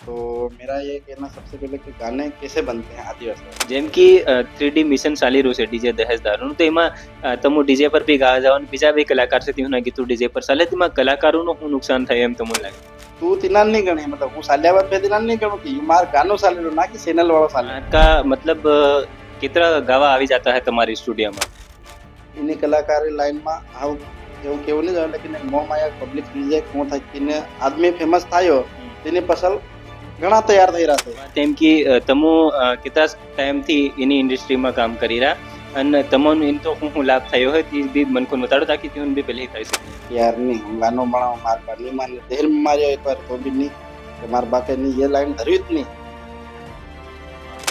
तो मेरा ये कहना सबसे पहले कि गाने कैसे बनते हैं आदिवासी में। જેમ કે 3D મિશન ચાલી રહ્યું છે ડીજે દહેજદારનું, તો એમાં તમે ડીજે પર બી ગાવા જાઓ અને બીજા બી કલાકાર છે તેઓના ગીતો ડીજે પર ચાલે, તેમાં કલાકારોનું શું નુકસાન થાય એમ તમને લાગે? तू तिना नहीं गणे मतलब હું સાલ્યા બાદ બે દિના નહીં ગણું कि માર ગાનો સાલેલો ના कि ચેનલ વાળો સાલે का मतलब કેટલા ગાવા આવી જતા હે તમારી સ્ટુડિયોમાં? એની કલાકારી લાઈનમાં આવું એવું કેવું નહીં જોઈએ લેકિન મોહ માયા પબ્લિક ડીજે કોણ થાય કે આદમી ફેમસ થયો તેની પસલ ઘણા તૈયાર થઈ રહ્યા છે. તેમ કે તમો કેટલા ટાઈમથી એની ઇન્ડસ્ટ્રીમાં કામ કરી રહ્યા અને તમને એમ તો શું લાભ થયો હોય તે બી મને કોઈ બતાડો તાકી તેઓને બી પહેલી થઈ શકે. यार नहीं હું ગાનો બનાવ માર પર નહીં માને દેર માર્યો એકવાર તો બી નહીં કે માર બાકે ની ये लाइन धरी જ નહીં.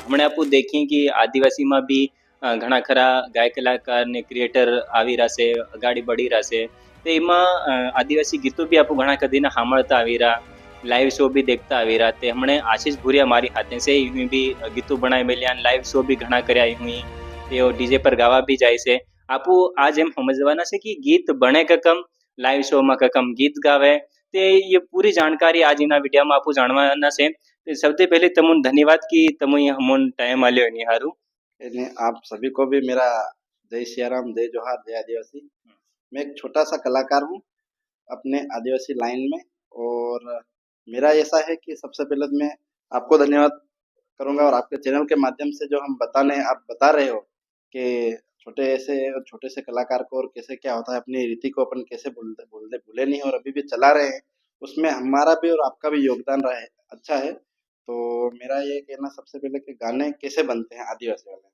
હમણાં આપણે દેખીએ કે આદિવાસીમાં બી ઘણા ખરા ગાયક કલાકાર ને ક્રિએટર આવી રહ્યા છે, અગાડી બળી રહ્યા છે, તો એમાં આદિવાસી ગીતો બી આપણે ઘણા કદીના સાંભળતા આવી રહ્યા, લાઈવ શો બી દેખતા આવી રહ્યા. તે હમણાં આશીષ ભુરિયા મારી હાથે છે, એની બી ગીતો બનાવી મેલ્યા, લાઈવ શો બી ઘણા કર્યા हुई, તેઓ ડીજે પર ગાવા બી જાય છે. આપું આજ એમ સમજવાના છે કે ગીત બને કે કમ, લાઈવ શો માં કે કમ ગીત ગાવે, તે ये पूरी जानकारी आज इन वीडियो में आपको जानवाना છે. सबसे पहले तमुन धन्यवाद कि तुम हमन टाइम आलियो नहीं हारू. आप सभी को भी मेरा जय सियाराम, जय जोहार, जय आदिवासी. मैं एक छोटा सा कलाकार हूँ अपने आदिवासी लाइन में और मेरा ऐसा है कि सबसे पहले तो मैं आपको धन्यवाद करूंगा और आपके चैनल के माध्यम से जो हम आप बता रहे हो कि छोटे से कलाकार को और कैसे क्या होता है, अपनी रीति को अपन कैसे भूले नहीं और अभी भी चला रहे हैं, उसमें हमारा भी और आपका भी योगदान रहा है, अच्छा है. तो मेरा ये कहना सबसे पहले कि गाने कैसे बनते हैं आदिवासी वाले.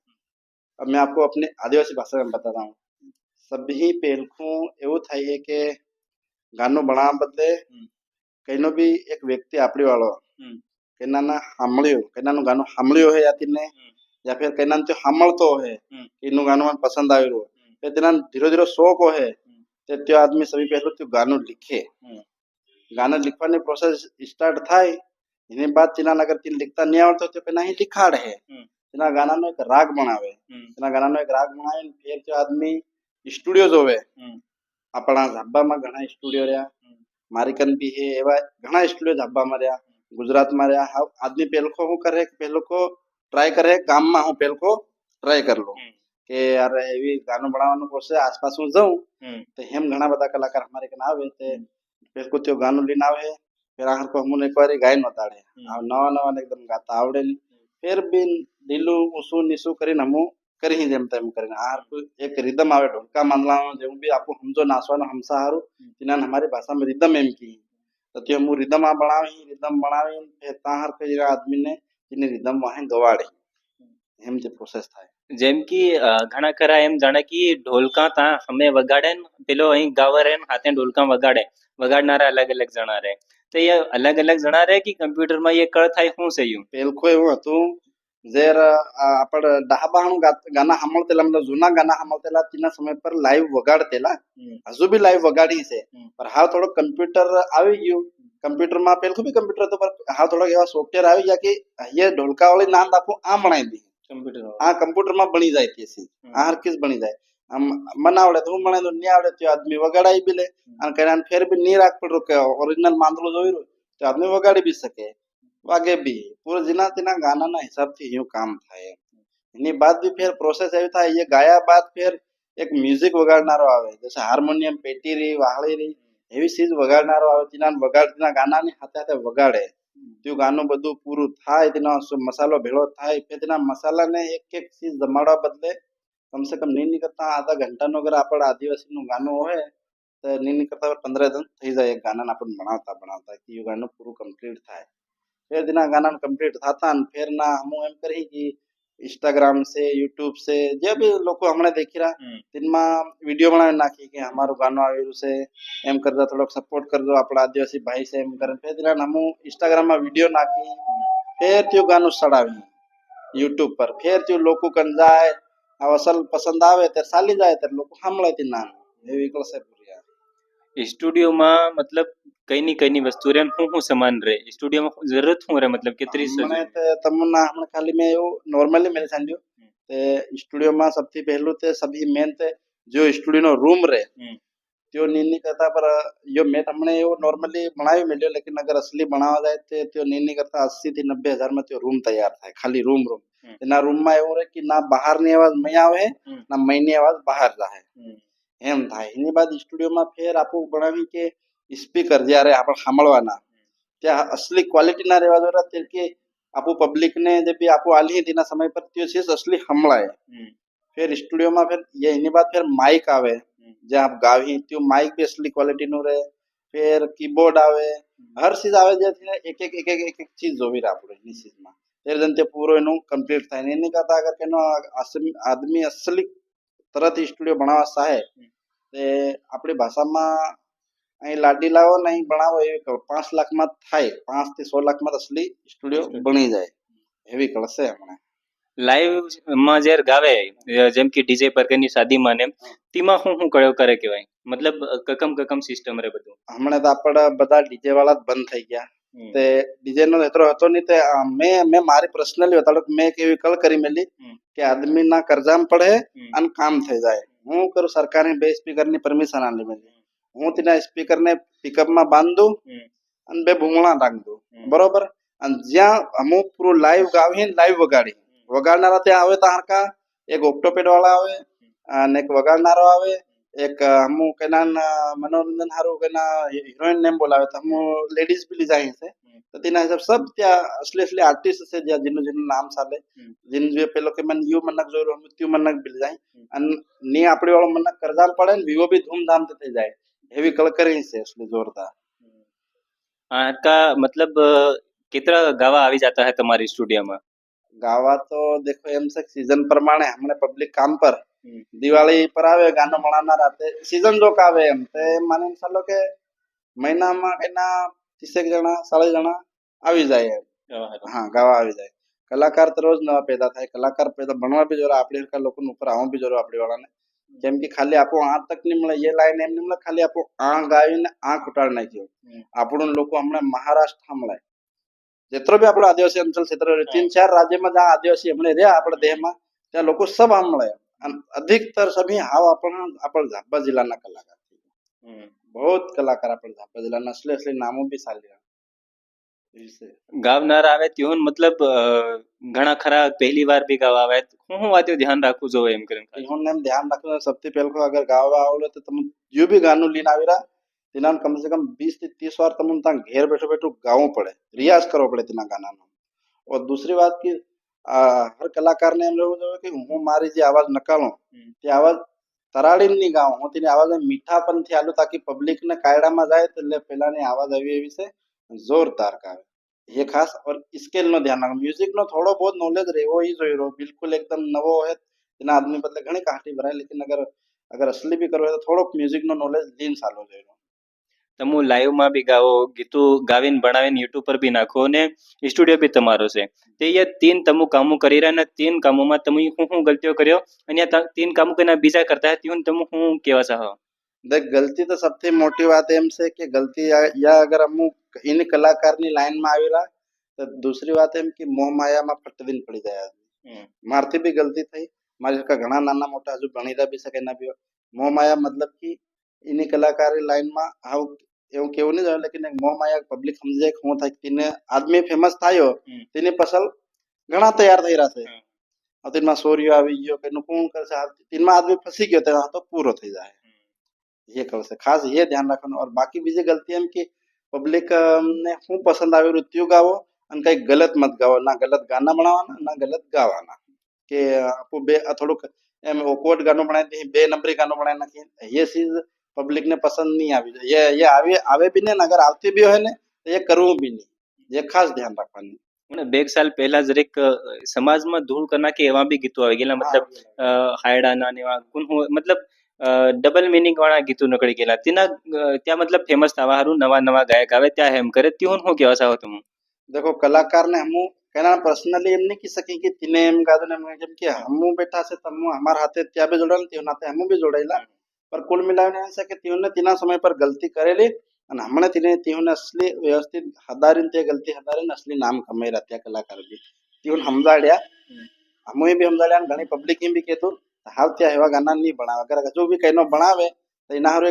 अब मैं आपको अपने आदिवासी भाषा में बताता हूँ. सभी पेलखों એવું થાય છે કે ગાનો બનાવવા બદલે કઈનો બી એક વ્યક્તિ આપણી વાળો કઈનાના સાંભળ્યું, કઈનાનું ગાનું સાંભળ્યું હોય યાતીને या फिर કઈનાને તે સાંભળતો હોય કે એનું ગાનું મને પસંદ આવ્યું તો તેના ધીરે ધીરે શોખ હોય તે त्यो आदमी सभी पहले त्यो गाનું लिखे. गाना लिखવાની પ્રોસેસ સ્ટાર્ટ થાય એની બાદ તેના અગર તે लिखता नहीं આવડતો તો પહેલા ही लिखाड़ है તેના ગાનાનો એક રાગ બનાવે, તેના ગાનાનો એક રાગ બનાવીને ફેર त्यो आदमी સ્ટુડિયો જોવે. આપણા ઝાબામાં ઘણા સ્ટુડિયો રહ્યા, મારી કન બી હે એવા ઘણા સ્ટુડિયો ઝાબામાં રહ્યા, ગુજરાતમાં રહ્યા. આદમી પેલકો શું કરે કે પેલકો ટ્રાય કરે ગામમાં હું પેલકો ટ્રાય कर लो કે યાર એવી ગાનું બનાવવાનું પ્રોસેસ આસપાસ હું જાઉં તો એમ ઘણા બધા કલાકાર અમારે કન આવે તે પેલકો त्यो ગાનું લઈને આવે फिर आखिर को हमने एक बार गाय नताड़े नवा नवा एकदम गाता आवड़े नहीं फिर भी ढीलू ऊसू निसू करीने हमू करी ही जेम तेम करीने आर को एक रिदम आवे ढोलका मानला जो भी आपको हम जो नाचवानो हमसा हारू तिना हमारी भाषा में रिदम एम की तो त्यो हमू रिदम आ बनावी फिर ताहर के जरा आदमी ने तिने रिदम वहां गवाड़ी एम जे प्रोसेस थाय. જેમ કે ઘણા ખરા એમ જાણે કે ઢોલકા તા અમે વગાડે ને પેલો અહીં ગાવર એમ હાથે ઢોલકા વગાડનારા અલગ અલગ જણા રહે, તો એ અલગ અલગ જણા રહે કે કમ્પ્યુટર માં એ કળ થાય શું છે? પેલકો એવું હતું જ્યારે આપણે ડાબાનું ગાના સાંભળતેલા मतलब જૂના ગાના સાંભળતેલા તેના સમય પર લાઈવ વગાડતેલા, હજુ બી લાઈવ વગાડી છે પણ હાવ થોડો કમ્પ્યુટર આવી ગયું. કમ્પ્યુટરમાં પેલકો બી કમ્પ્યુટર હતો પર હાવ થોડો એવા સોફ્ટવેર આવી ગયા કે ये ढोलका वाली नाम आपको आ बनाई दी कंप्यूटर में बनी जाए थी आ हर किस बनी जाए मन आवड़े तो बने तो नहीं आवड़े तो आदमी वगाड़ी भी ले कहना फिर भी नहीं राख पड़ के ओरिजिनल मांदलो जो तो आदमी वगाड़ी भी सके वागे भी पूरे जिना तिना गाना ना हिसाब थी यूं काम थाय. एनी बाद भी फिर प्रोसेस एवी था ये गाया बाद फिर एक म्यूजिक वगाड़नारो आवे जैसे हार्मोनियम पेटी री वाहड़ी री एवी चीज वगाड़नारो आवे तिना वगाड़ना गाना ની હાથે હાથે વગાડે त्यो गानो બધું પૂરું થાય તેનો મસાલો ભેળો થાય फिर તેના મસાલાને એક એક ચીજ જમાડવા બદલે कम से कम नहीं निकलता आधा घंटा नो अगर आपण आदिवासी નું ગાનું હોય તો नहीं निकलता 15 दिन થઈ જાય એક ગાના आपण बनाता कि ये गाનું પૂરું कंप्लीट થાય. फिर दिना गाना कंप्लीट थाता फिर ना हम एम करी कि इंस्टाग्राम से यूट्यूब से जे भी लोग हमने देखी रहा तिनमा वीडियो बनावे नाखी कि हमारो गानो आवेलु से एम करता थोड़ा सपोर्ट कर दो अपना आदिवासी भाई से एम करे. फिर दिना हम इंस्टाग्राम में वीडियो नाखी फिर त्यो गानो चढ़ावी यूट्यूब पर फिर त्यो लोग कन जाए असल पसंद आवे तो साली जाए तो लोग सांभळे तिना एवी कळसे पूरिया. સ્ટુડિયોમાં मतलब કઈની વસ્તુ રે હું સમાન રહે સ્ટુડિયોમાં જરૂરત હું રહે मतलब કેટલી મને તો તમને આપણે ખાલી મેં એવું નોર્મલી મેં સમજ્યું તે સ્ટુડિયોમાં સૌથી પહેલું તે સભી મેન તે જો સ્ટુડિયોનો રૂમ રહે त्यो नहीं करता पर यो मैथ हमने एवो नॉर्मली बनावी मिल्यो लेकिन अगर असली बनावा जाए तो त्यो नहीं करता 80 થી 90 हज़ार में त्यो रूम तैयार थाय खाली रूम एना रूम में एवं रहे कि ना बहार ની आवाज मई आवे ना मई ની आवाज बहार जाए એમ થાય એની બાદ સ્ટુડિયોમાં ફેર આપું બનાવી કે સ્પીકર જ્યારે આપણે સાંભળવાના ત્યાં અસલી ક્વોલિટીના રહેવા જોઈએ તે કે આપું પબ્લિકને જે બી આપું આલી તેના સમય પર તે ચીજ असली સંભળાય फिर स्टूडियो में फिर ये इन्हीं बात फिर माइक आवे जहाँ आप गावी त्यो माइक भी असली क्वालिटी नु रहे फिर कीबोर्ड आवे हर चीज आवे जे एक चीज जोवी रापड़े इनी चीज में फिर जन ते पूरो एनु कंप्लीट थाय ने नहीं करता अगर केनो आदमी असली तरह थी स्टूडियो बनावा चाहे ते अपनी भाषा में અહીં લાડી લાવો નહીં બનાવો એ 5 લાખ માં થાય 5 થી 100 લાખ માં असली સ્ટુડિયો બની જાય એવી કળશે હમણાં લાઈવ માં જ્યારે ગાવે જેમ કે ડીજે પર કની શાદીમાં ને તેમાં હું કયો કરે કહેવાય મતલબ કકમ સિસ્ટમ રે બધું હમણાં તો આપણા બધા ડીજે વાળા જ બંધ થઈ ગયા તે ડીજે નો એટલો હતો નહીં તે મેં મારી પર્સનલી બતાડો કે મેં કેવી કળ કરી મેલી કે આદમી ના કરજામ પડે અને કામ થઈ જાય હું કરું સરકારની બે સ્પીકર ની પરમિશન આલી મેલી હું તેના સ્પીકર ને પિકઅપ માં બાંધું અને બે ભૂંગળા નાખ દઉં બરોબર અને જ્યાં હું પૂરું લાઈવ ગાવી લાઈવ વગાડી વગાડનારા ત્યાં આવે તો હારકા એક ઓક્ટોપેડ વાળા આવે અને એક વગાડનારો આવે एक हमू केना मनोरंजन हारू केना हीरोइन नेम बोलावे तो हम लेडीज भी ली जाए से तो तीना हिसाब सब त्या असली आर्टिस्ट से ज्या जिन जिन नाम साले जिन जो पेलो के मन यू मनक जो हम त्यू मनक भी जाए अन नी आपड़ी वाळो मनक करजाम पड़े विवो भी धूमधाम से થઈ જાય એવી કળકરી છે असली जोरदार का मतलब कितना गावा આવી जाता है तुम्हारी स्टूडियो में गावा तो देखो एम से सीजन प्रमाणे हमने पब्लिक काम पर दिवाળી पर आवे गाना बनाना रहते सीजन जो का आवे एम ते माने चलो के महीना में केना 30 जना 40 जना આવી જાય हाँ गावा આવી જાય कलाकार तो रोज नवा पैदा થાય कलाकार पैदा बनवा भी जोरा आपड़ी का लोगन ऊपर आवा भी जोरा आपड़ी वाला ने જેમ કે ખાલી આપો આ તક ની મળે એ લાઈન એમ ની મળે ખાલી આપો આ ગાવીને આ ખોટાડ નાખ્યો આપણું લોકો હમણાં મહારાષ્ટ્ર મળે જેટલો બી આપણો આદિવાસી અંચલ ક્ષેત્ર 3-4 રાજ્યમાં જ્યાં આદિવાસી હમણે રહ્યા આપણા દેહમાં ત્યાં લોકો सब મળે अधिकतर सभी हाव अपन झापा जिला ना कलाकार बहुत कलाकार अपन झापा जिला ना असले नामों भी सालिया गावनार आवे त्योन मतलब घणा खरा पहली बार भी गावा आवे હું વાતો ધ્યાન રાખવું જોઈએ એમ કરીને હું નેમ ધ્યાન રાખવું સૌથી પહેલો અગર ગાવા આવડે તો તમે જો भी ગાનું લીન આવીરા તેના કમ સે કમ 20 થી 30 बार તમને તાં ઘેર બેઠો બેઠો ગાવું પડે रियाज करવો પડે તેના ગાનાનો और दूसरी बात की हर कलाकार ने एम રહેવું જોઈએ કે હું મારી જે आवाज નકાળું તે आवाज તરાડીને ગાઉં હું તેની आवाज મીઠાપન થી આલું તાકી પબ્લિક ને કાયડામાં જાય એટલે પેલાની आवाज આવી એવી છે जोरदार गावे ये खास और स्केल नो ध्यान रखो म्यूजिक नो थोड़ो बहुत नॉलेज रहेवो ही जोई रो बिल्कुल एकदम नवो है तेना आदमी बदले घणी कहानी भराय लेकिन अगर असली भी करो तो थोड़ो म्यूजिक नो नॉलेज दिन सालो जोई रो तमु लाइव में भी गाओ गीतू गावीन बनावीन यूट्यूब पर भी नाखो ने स्टूडियो भी તમારો છે તે ये 3 તમુ કામો કરી રહ્યા ને 3 કામોમાં તમે હું ગલતીઓ કર્યો અને 3 કામો કના બીજા કરતા है ત્યોન તમુ હું કેવા ચાહો देख गलती तो सबसे मोटी बात एम से कि गलती या अगर हम इन कलाकार नी लाइन में आवेला तो दूसरी बात एम कि मोह माया में फट दिन पड़ी जाए आदमी मारती भी गलती थी मारे का घना नाना मोटा हजू बणीदा भी सके ना भी मोह माया मतलब कि इन कलाकार लाइन में हाउ एवं केवं नहीं जाए लेकिन मोह माया पब्लिक समझे हूँ था तीने आदमी फेमस थायो तीने फसल घना तैयार થઈ रहा છે और तीन में सोरियो આવી ગયો કે નું કોણ કરશે तीन में आदमी फंसी गयो तो पूरो થઈ જાય ये कर से खास ये ध्यान रखना और बाकी बीजी गलती है कि पब्लिक ने हूँ पसंद आवे रुत्यो गावो अन कई गलत मत गावो ना गलत गाना बनावाना ना गलत गावाना के आपको बे थोड़ो एम ओकवर्ड गानो बनाए दी बे नंबरी गानो बनाए नाखी ये चीज पब्लिक ने पसंद नहीं आवी ये आवे भी नहीं अगर आवती भी है ने तो ये करવું भी नहीं ये खास ध्यान रखવાની મને બે સાલ પહેલા જરીક સમાજમાં ધૂળ કરના કે એવા બી ગીતો આવી ગયેલા મતલબ હાયડાના ને એવા મતલબ डबल मीनिंग वाला गीतों नकड़ी गेला तिना त्या मतलब फेमस थावा हारू नवा नवा गायक आवे त्या हेम करे त्योन हो केवा चाहो तुम देखो कलाकार ने हमू कहना पर्सनली एम नहीं की सकी कि तिने एम गादो ने जब कि हमू बैठा से तम हमार हाथे त्या बे जोड़ल त्यो नाते हमू भी जोड़ेला पर कुल मिलाने ऐसा कि त्यो ने तिना समय पर गलती करेली અને हमने तिने त्यो ने असली व्यवस्थित हदारिन ते गलती हदारिन असली नाम कमाई रहत्या कलाकार भी त्यो समझाड्या हमू भी समझाड्या घणी पब्लिक भी केतो हाल त्या हेवा गाना नहीं बनावे अगर जो भी कहनो बनावे તો એના હારું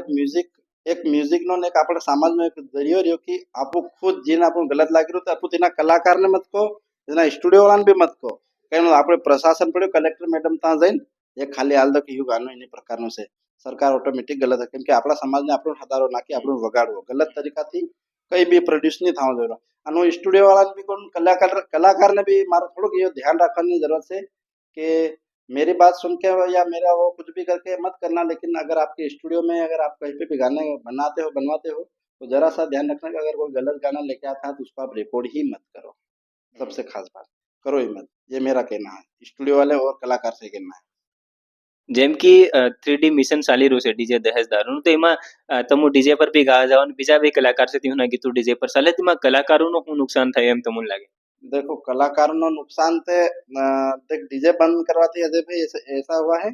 એક મ્યુઝિકનો ને એક આપણા સમાજનો એક જરિયો રહ્યો કે આપણું ખુદ જેને આપણને ગલત લાગી રહ્યું તો આપણું તેના કલાકારને મત કહો, તેના સ્ટુડિયો વાળાને બી મત કહો. કઈ આપણે પ્રશાસન પડ્યું કલેક્ટર મેડમ ત્યાં જઈને એ ખાલી હાલ દો કે એવું ગાનું એની પ્રકારનું છે, સરકાર ઓટોમેટિક ગલત કેમ કે આપણા સમાજને આપણો હદારો નાખી આપણું વગાડવો ગલત તરીકાથી કઈ બી પ્રોડ્યુસ નહીં થવા જોઈએ. અને હું સ્ટુડિયો વાળાને બી કહું, કલાकारને भी मारो થોડુંક ये ध्यान रखने की जरूरत है कि मेरी बात सुन के या मेरा वो कुछ भी करके मत करना, लेकिन अगर आपके स्टूडियो में अगर आप कहीं पे भी गाने बनाते हो बनवाते हो तो जरा सा ध्यान रखना कि अगर कोई गलत गाना लेके आता है तो उसको आप रिकॉर्ड ही मत करो. सबसे खास बात करो ही मत. ये मेरा कहना है, स्टूडियो वाले और कलाकार से कहना है. જેમ કે 3D મિશન ચાલી રહ્યું છે ડીજે દહેજદારનું, તો એમાં તમે ડીજે પર બી ગાવા જાવ અને બીજા બી કલાકાર છે તેઓના ગીતો ડીજે પર ચાલે, તેમાં કલાકારોનું શું નુકસાન થાય એમ તમને લાગે? देखो कलाकारों नुकसान थे देख डीजे बंद करवाती अजय भाई ऐसा हुआ है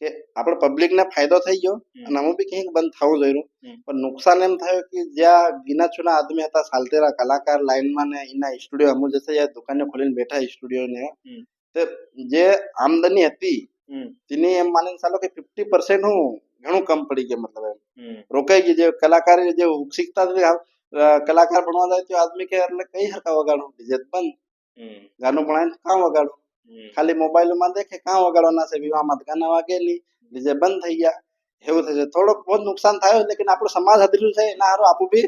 કે આપણે પબ્લિક ને ફાયદો થઈ ગયો અને હું બી કંઈક બંધ થવું જોયું, પણ નુકસાન એમ થયું કે જ્યાં ગીના ચૂના આદમી હતા સાલતેરા કલાકાર લાઈનમાં ને એના સ્ટુડિયો અમુક જશે યા દુકાને ખોલીને બેઠા સ્ટુડિયો ને તે જે આમદની હતી તેની એમ માનીને ચાલો કે 50% હું ઘણું કમ પડી ગયું, મતલબ એમ રોકાઈ ગઈ. જે કલાકાર જે ઉત્સુકતા કલાકાર બનવા જાય તો આદમી કે એટલે કઈ હરકા વગાડું, ડીજે બંધ, ગાનું બનાવીને કાં વગાડું, ખાલી મોબાઈલમાં દેખે કાં વગાડવાના છે, વિવાહમાં ગાના વાગે નહીં, ડીજે બંધ થઈ ગયા, એવું થશે. થોડોક બહુ નુકસાન થયું, લેકિન આપણું સમાજ હદર્યું છે એના હારું આપણું બી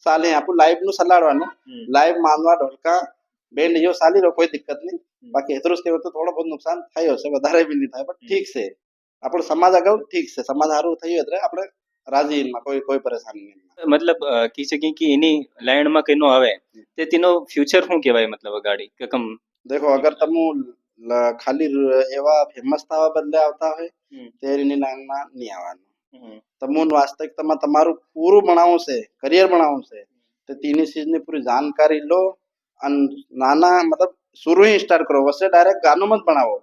ચાલે, આપણું લાઈવ નું સલાડવાનું, લાઈવ માનવા ઢોલકા બેન્ડ જો ચાલી રહ્યો કોઈ દિક્કત નહીં. બાકી એટલું જ કહેવું તો થોડો બહુ નુકસાન થયો છે, વધારે બી નહીં થાય, પણ ઠીક છે આપણો સમાજ આગળ ઠીક છે, સમાજ સારું થયું એટલે આપણે રાજી કોઈ પરેશાની નહીં. મતલબ કહી શકીએ કે એની લાઈનમાં કઈનો આવે તે તેનો ફ્યુચર શું કહેવાય, મતલબ ગાડી કે કમ देखो अगर तुम खाली एवा फेमस થવા બદલે આવતા હોય તેની લાઈનમાં નહીં આવવાનું. તમને વાસ્તવિકતામાં તમારું પૂરું બનાવવું છે, કરિયર બનાવવું છે, તો તેની ચીજની પૂરી જાણકારી લો અને નાના મતલબ शुरू ही स्टार्ट करो, वैसे डायरेक्ट गानों मत बनाओ.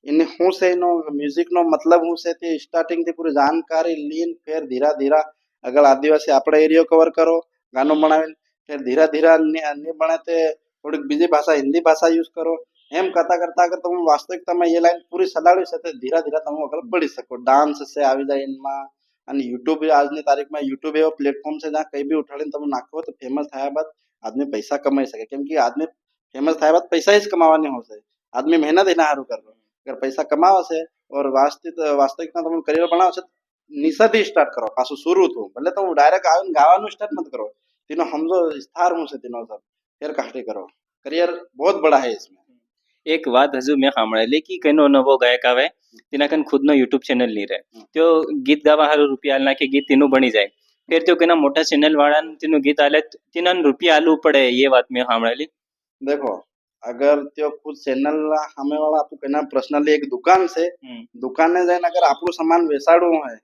इन्हें हूँ से नो म्यूजिक नो मतलब हूँ से ते स्टार्टिंग थी पूरी जानकारी लीन फिर धीरा धीरा अगर आदिवासी આપણે એરિયો કવર કરો ગાનો બનાવીને फिर धीरा धीरा अन्य बने ते થોડીક બીજી ભાષા હિન્દી ભાષા યુઝ કરો, એમ કરતા કરતા અગર તમે વાસ્તવિકતામાં એ લાઈન પૂરી સલાડી છે તો ધીરા ધીરા તમે આગળ બળી શકો. ડાન્સ છે આવી જાય એમાં, અને યુટ્યુબ આજની તારીખમાં યુટ્યુબ એવો પ્લેટફોર્મ છે જ્યાં કઈ બી ઉઠાડીને તમે નાખો તો ફેમસ થયા બાદ આદમી પૈસા કમાઈ શકે. કેમ કે આદમી फेमस થાય બાદ પૈસા જ કમાવાની હોશે, આદમી મહેનત એના સારું કરવો. અગર પૈસા કમાવશે और વાસ્તવિકમાં તમે કરિયર બનાવશે નિશાથી સ્ટાર્ટ કરો, પાછું શરૂ થયું ભલે તમે ડાયરેક્ટ આવીને ગાવાનું સ્ટાર્ટ મત કરો, તેનો સમજો વિસ્તાર હું છે તેનો सब फिर काटे करो, करियर बहुत बड़ा है इसमें. એક વાત હજુ મેં સાંભળેલી કે કઈનો નવો ગાયક આવે તેના કન ખુદનો યુટ્યુબ ચેનલ નહીં રહે, તો ગીત ગાવા હારું રૂપિયા આલ નાખે ગીત તેનું બની જાય, ફેર તો કેના મોટા ચેનલ વાળાને તેનું ગીત આલે તેના રૂપિયા આલવું પડે, એ વાત મેં સાંભળેલી. देखो अगर त्यो खुद चैनल हमें वाला आपको कहना पर्सनली एक दुकान से दुकान ने जाए अगर આપણું સામાન વેચાડવું હોય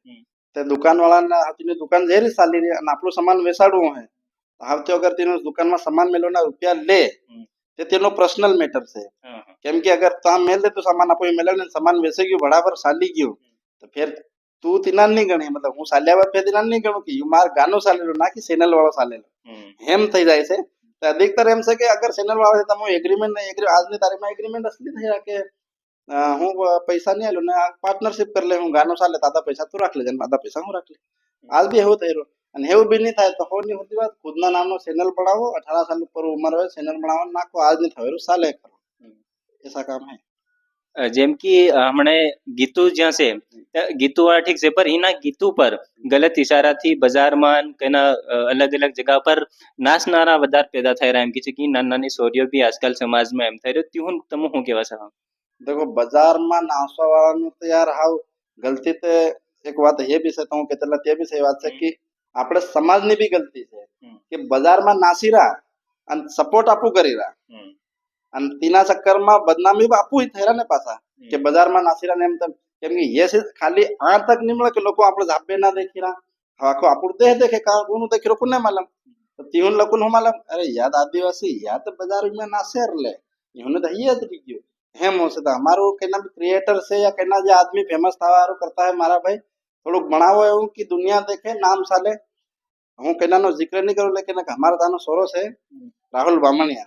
તો દુકાન વાળાને તેની દુકાન જે રીતે ચાલી રહી અને આપણું સામાન વેચાડવું હોય તો અગર તેનો દુકાનમાં સામાન મેળવના રૂપિયા લે તે તેનો પર્સનલ મેટર છે. કેમ કે અગર તા મેલ દે તો સામાન આપો મેળવને સામાન વેચાઈ ગયું બરાબર ચાલી ગયું તો ફેર તું તિના નહીં ગણે, મતલબ હું ચાલ્યા બાદ ફેર તિના નહીં ગણું કે માર ગાનો ચાલેલો ના કે ચેનલ વાળો ચાલેલો, એમ થઈ જાય છે. तो अधिकतर एम से कि अगर चैनल वाला से तमो एग्रीमेंट नहीं आज ની તારીખમાં एग्रीमेंट असली થઈ કે હું પૈસા નહીં આલું ને પાર્ટનરશિપ કરી લે, હું ગાનો ચાલે તાતા પૈસા તું રાખ લેજે તાતા પૈસા હું રાખ લે. આજ બી એવું થઈ રહ્યું અને એવું બી નહીં થાય તો હોની હોતી વાત ખુદના નામનો ચેનલ બનાવો, 18 साल ઉપર ઉંમર હોય ચેનલ બનાવવા નાખો, આજ નહીં થયું ચાલે કરો, ऐसा काम है. જેમ કે હમણે ગીતું જ્યાં છે ગીતું વાળા ઠીક છે, પર એના ગીતું પર ગલત ઇશારાથી બજારમાં કેના અલગ અલગ જગા પર નાચનારા વધારે પેદા થઈ રહ્યા એમ કે છે કે નાની નાની છોરીઓ બી આજકાલ સમાજમાં એમ થઈ રહ્યું, ત્યાં તમે શું કહેવા છો? देखो બજારમાં નાચવા વાળાનું તો યાર હાવ ગલતી તો એક વાત એ બી છે તો હું કહેતેલા તે બી સહી વાત છે કે આપણે સમાજની બી ગલતી છે કે બજારમાં નાસી રહ્યા અને સપોર્ટ આપું કરી રહ્યા અને તેના ચક્કરમાં બદનામી આપું થઈ રહ્યા ને પાછા કે બજારમાં નાસી રહ્યા ને એમ તેમ. કેમ કે એ ખાલી આ તક નહીં મળે કે લોકો આપણે ઝાપે ના દેખી રહ્યા, આખો આપણું દેહ દેખે કાં કોનું દેખી રહ્યું કોને માલમ, તો તીሁન લોકોને હું માલમ અરે યાદ આદિવાસી યાદ बाजार में नासे रले इन्होंने तो ये तो क्यों हेम हो सकता हमारो कहना क्रिएटर से या कहना जो आदमी फेमस था करता है मारा भाई थोड़ा बनावो એવું कि दुनिया देखे नाम साले. હું કેનાનો जिक्र नहीं करूं लेकिन हमारा दानो सोरो से राहुल बामणिया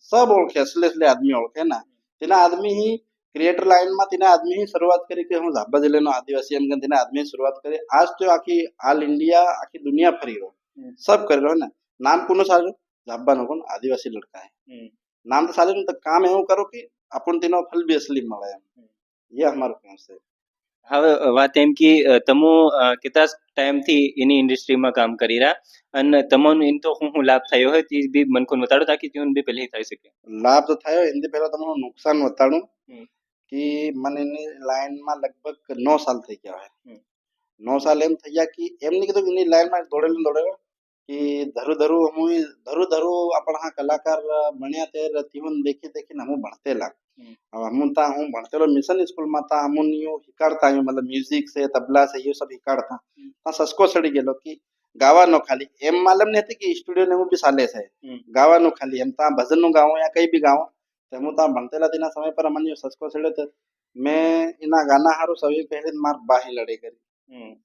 सब ओळखे असले आदमी ओळखे ना तेना आदमी ही ક્રિએટર લાઈનમાં તેને આદમી શરૂઆત કરી કે હું ઝાબા જિલ્લાનો આદિવાસી એમ કરીને તેને આદમી શરૂઆત કરી આજ તો આખી ઓલ ઇન્ડિયા આખી दुनिया ફરી રહ્યો सब कर रहे हो ना नाम કોનું સારું ઝાબાનો કોણ આદિવાસી લડકા હે નામ તો સારું તો કામ એવું કરો કે આપણ તેનો ફલ બી અસલી મળે એમ ये हमाરું કામ છે હવે વાત એમ કે તમો કેટલા ટાઈમથી એની ઇન્ડસ્ટ્રીમાં કામ કરી રહ્યા અને તમને એમ તો શું લાભ થયો હોય તે બી મને કોઈ બતાડો તાકી તેનું બી પહેલી થઈ શકે લાભ તો થયો એનાથી પહેલા તમને નુકસાન બતાડું કે મને એની લાઈનમાં લગભગ 9 સાલ થઈ ગયા હોય 9 સાલ એમ થઈ ગયા કે એમ નહીં કીધું કે એની લાઈનમાં દોડેલો કે ધરું આપણા કલાકાર બન્યા તે રતિવન દેખીને હું ભણતેલા હવે હું ભણતેલો મિશન સ્કૂલમાં હતા અમુનિયો શીખાડતા મતલબ મ્યુઝિક છે તબલા છે એ सब શીખાડતા ત્યાં સસકો ચડી ગયેલો કે ગાવાનો ખાલી એમ માલમ નથી કે સ્ટુડિયો ને હું બી ચાલે છે ગાવાનું ખાલી એમ ત્યાં ભજનનું ગાવું યા કઈ બી ગાવું તો હું ત્યાં ભણતેલા તેના સમય પર અમને સસકો ચડ્યો તો મેં એના ગાના હારું સૌથી પહેલી માર બાહી લડાઈ કરી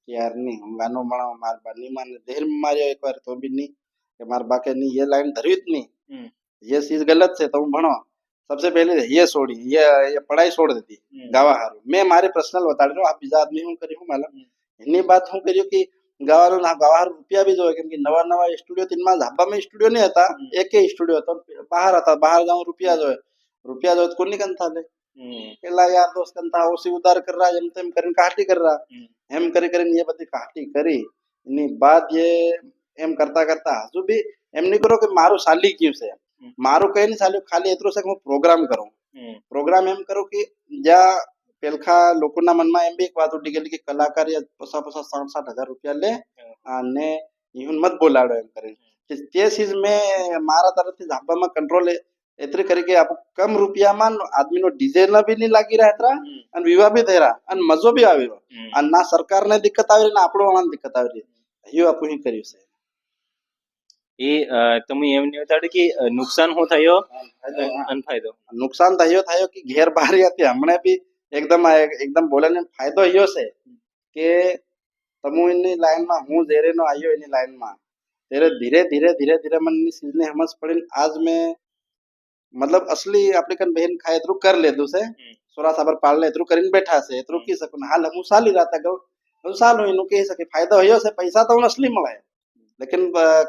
यार नहीं हम गानो बनाओ मार बा नहीं माने देर में मारियो एक बार तो भी नहीं कि मार बा के नहीं ये लाइन धरी ज नहीं ये चीज गलत है तो भणो सबसे पहले ये छोड़ी ये पढ़ाई छोड़ देती गावा हारू मैं मारे पर्सनल बता रहा हूं आप बीजा आदमी हूं करी हूं मालूम इन्हीं बात हूं करियो कि गावा ना गावा हारू रुपया भी जो है क्योंकि नवा स्टूडियो तीन मास धाबा में स्टूडियो नहीं था एक ही स्टूडियो तो बाहर आता बाहर जाऊं रुपया जो है तो कोनी कंथा ले પેલા યાર દોસ્ત કંતા ઓછી ઉધાર કર रहा એમ તેમ કરીને કાટી કર रहा એમ કરીને ये બધી કાટી કરી એની બાદ ये એમ કરતા હજુ બી એમ નહીં કરો કે મારું સાલી ગયું છે મારું કઈ નહીં ચાલ્યું ખાલી એટલું છે કે હું પ્રોગ્રામ એમ કરું કે જ્યાં પેલખા લોકોના મનમાં એમ બી એક વાત ઉઠી ગયેલી કે કલાકાર પસા 60,000 રૂપિયા લે અને ઈવન મત બોલાડો એમ કરીને તે ચીજ મેં મારા તરફથી ઝાબામાં કંટ્રોલ એતરી કરી કે આપ કમ રૂપિયામાં આદમીનો ડીજે ના બી નહીં લાગી રહ્યા હતા અને વિવાહ બી થઈ રહ્યા અને મજો બી આવી રહ્યો અને ના સરકારને દિક્કત આવી રહી ને આપણો વાળાને દિક્કત આવી રહી એવું આપણે કર્યું છે એ તમે એમ નહીં બતાડ્યું કે નુકસાન શું થયો અને ફાયદો નુકસાન થયો કે ઘેર બારી હતી હમણે બી એકદમ બોલે ને ફાયદો યો છે કે તમે એની લાઈનમાં હું જેરેનો આવ્યો એની લાઈનમાં ત્યારે ધીરે મને એની ચીજને સમજ પડી આજ મેં मतलब असली अपने कन बहन खाए इतरू कर ले दूसरे सोरा साबर पाल ले इतरू करीन बैठा से इतरू की सकन हाल हम साली रहता गो हम साल हो इनु के सके फायदा होयो से पैसा तो असली મળે लेकिन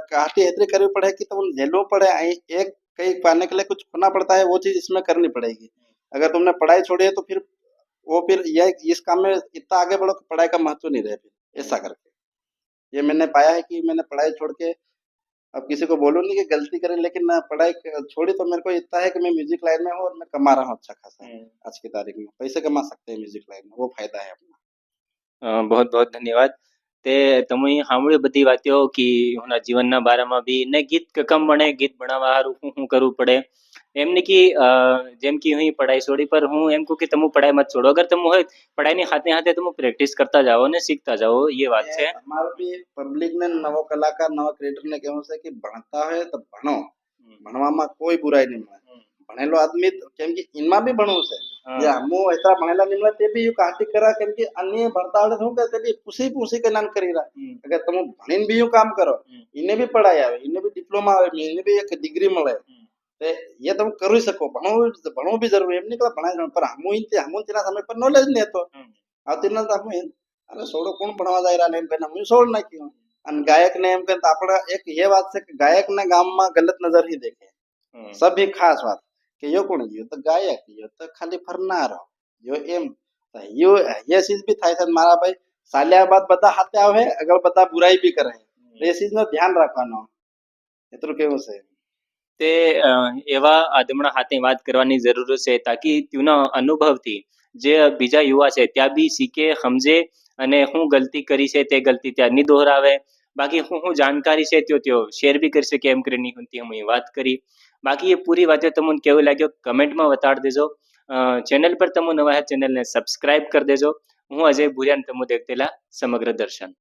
काटी इतनी करनी पड़े कि तो झेलना पड़े एक कई पाने के लिए कुछ खोना पड़ता है वो चीज इसमें करनी पड़ेगी अगर तुमने पढ़ाई छोड़ी है तो फिर ये इस काम में इतना आगे बढ़ो कि पढ़ाई का महत्व नहीं रहे फिर ऐसा करके ये मैंने पाया है कि मैंने पढ़ाई छोड़ के अब किसी को बोलूं नहीं कि गलती करें लेकिन पढ़ाई छोड़ी तो मेरे को इतना है कि मैं म्यूजिक लाइन में हूँ और मैं कमा रहा हूँ अच्छा खासा आज की तारीख में पैसे कमा सकते हैं म्यूजिक लाइन में वो फायदा है अपना बहुत बहुत धन्यवाद તે તમે સાંભળ્યું બધી વાતો કે એના જીવનના બારામાં બી ને ગીત કમ બને ગીત બનાવવા સારું શું કરવું પડે એમને કે જેમ કે હું પઢાઈ છોડી પર હું એમ કહું કે તમે પઢાઈ મત છોડો અગર તમે હોય પઢાઈની હાથે તમે પ્રેક્ટિસ કરતા જાઓ ને શીખતા જાઓ એ વાત છે અમારું બી પબ્લિક ને નવો કલાકાર નવા ક્રિએટર ને કહેવું છે કે ભણતા હોય તો ભણો ભણવામાં કોઈ બુરાઈ નહીં મળે ભણેલો આદમી કેમ કે ઇનમાં બી ભણવું છે હું એટલા ભણેલા નહીં મળે તે બી યુ કાટી કરા કેમ કે અન્ય ભણતા આવડે શું કે તે બી પૂછી કે નાન કરી રહ્યા અગર તમે ભણીને બી યુ કામ કરો એને બી પઢાઈ આવે એને બી ડિપ્લોમા આવે એને બી એક ડિગ્રી મળે ये तुम कर ही सको भणो भी जरूरी एम नहीं भणा पर हम तेना समय पर नॉलेज नहीं तो आतीना अरे सोडो कोण भणवा जाय रहा ने हम सोड नाख्યું અને ગાયક ને એમ કે આપણે એક એ વાત છે કે ગાયક ને ગામમાં ગલત નજર ही देखे सभी खास बात કે यो कोण यो तो गायक यो तो खाली फरनारो यो एम यो ये चीज भी થાય છે મારા ભાઈ સાલ્યા બાદ બધા હાથે આવે અગર બધા બુરાઈ भी કરે એ ચીજ નો ધ્યાન રાખવાનો એટલું કેવું છે તે એવા આદમણા હાથે વાત કરવાની જરૂર છે તાકી તેના અનુભવથી જે બીજા યુવા છે ત્યાં બી શીખે સમજે અને હું ગલતી કરી છે તે ગલતી ત્યાં નહીં દોહરાવે બાકી હું जानकारी છે त्यो શેર બી કરી શકે એમ કરીને હું વાત કરી બાકી એ પૂરી વાતો તમને કેવું લાગ્યો કમેન્ટમાં બતાડી દેજો ચેનલ પર તમે નવા હે ચેનલને સબસ્ક્રાઇબ કરી દેજો હું અજય ભુરિયાન તમે દેખતેલા સમગ્ર દર્શન